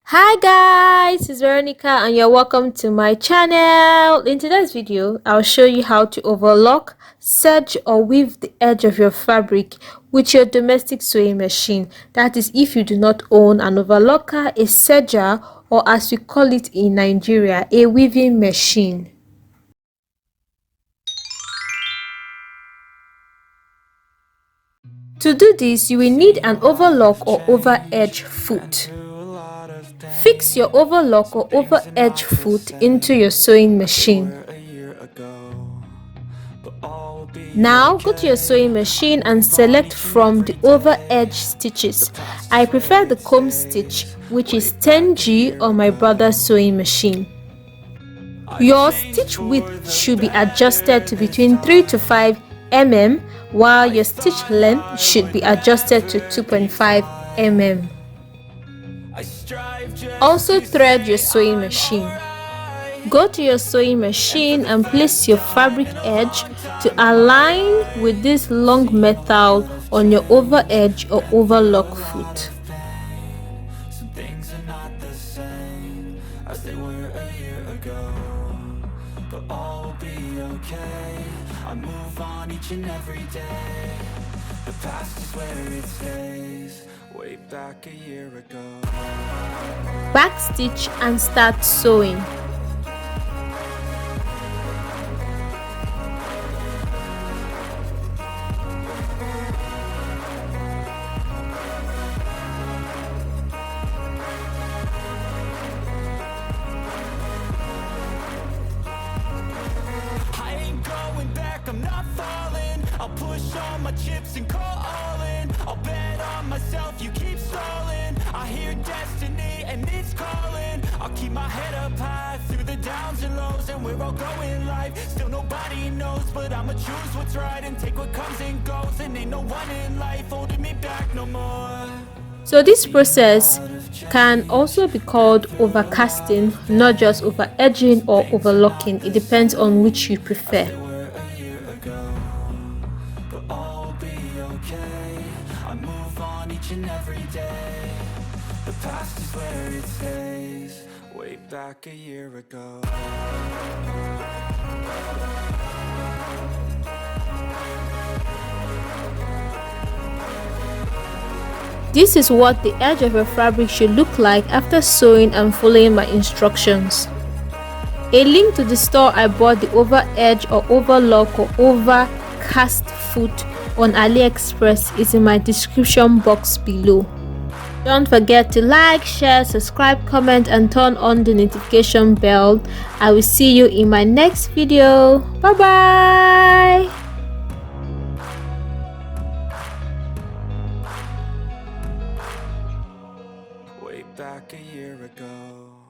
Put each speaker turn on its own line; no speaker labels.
Hi guys, it's Veronica and you're welcome to my channel. In today's video, I'll show you how to overlock, serge or weave the edge of your fabric with your domestic sewing machine. That is if you do not own an overlocker, a serger, or as we call it in Nigeria, a weaving machine. To do this, you will need an overlock or over edge foot. Fix your overlock or over edge foot into your sewing machine. Now go to your sewing machine and select from the over edge stitches. I prefer the comb stitch, which is 10G on my brother's sewing machine. Your stitch width should be adjusted to between 3 to 5 mm, while your stitch length should be adjusted to 2.5 mm. Also thread your sewing machine. Go to your sewing machine and place your fabric edge to align with this long metal on your over edge or overlock foot. I move on each and every day. The past is where it stays. Way back a year ago. Backstitch and start sewing. I'm not falling. I'll push all my chips and call all in. I'll bet on myself, you keep stalling. I hear destiny and it's calling. I'll keep my head up high through the downs and lows, and we're all going life. Still nobody knows, but I'ma choose what's right and take what comes and goes. And ain't no one in life holding me back no more. So this process can also be called overcasting, not just over edging or overlocking. It depends on which you prefer. Every day, the past is where it stays. Way back a year ago. This is what the edge of your fabric should look like after sewing and following my instructions. A link to the store I bought the over edge or overlock or overcast foot on AliExpress is in my description box below. Don't forget to like, share, subscribe, comment and turn on the notification bell. I will see you in my next video. Bye bye. Way back a year ago.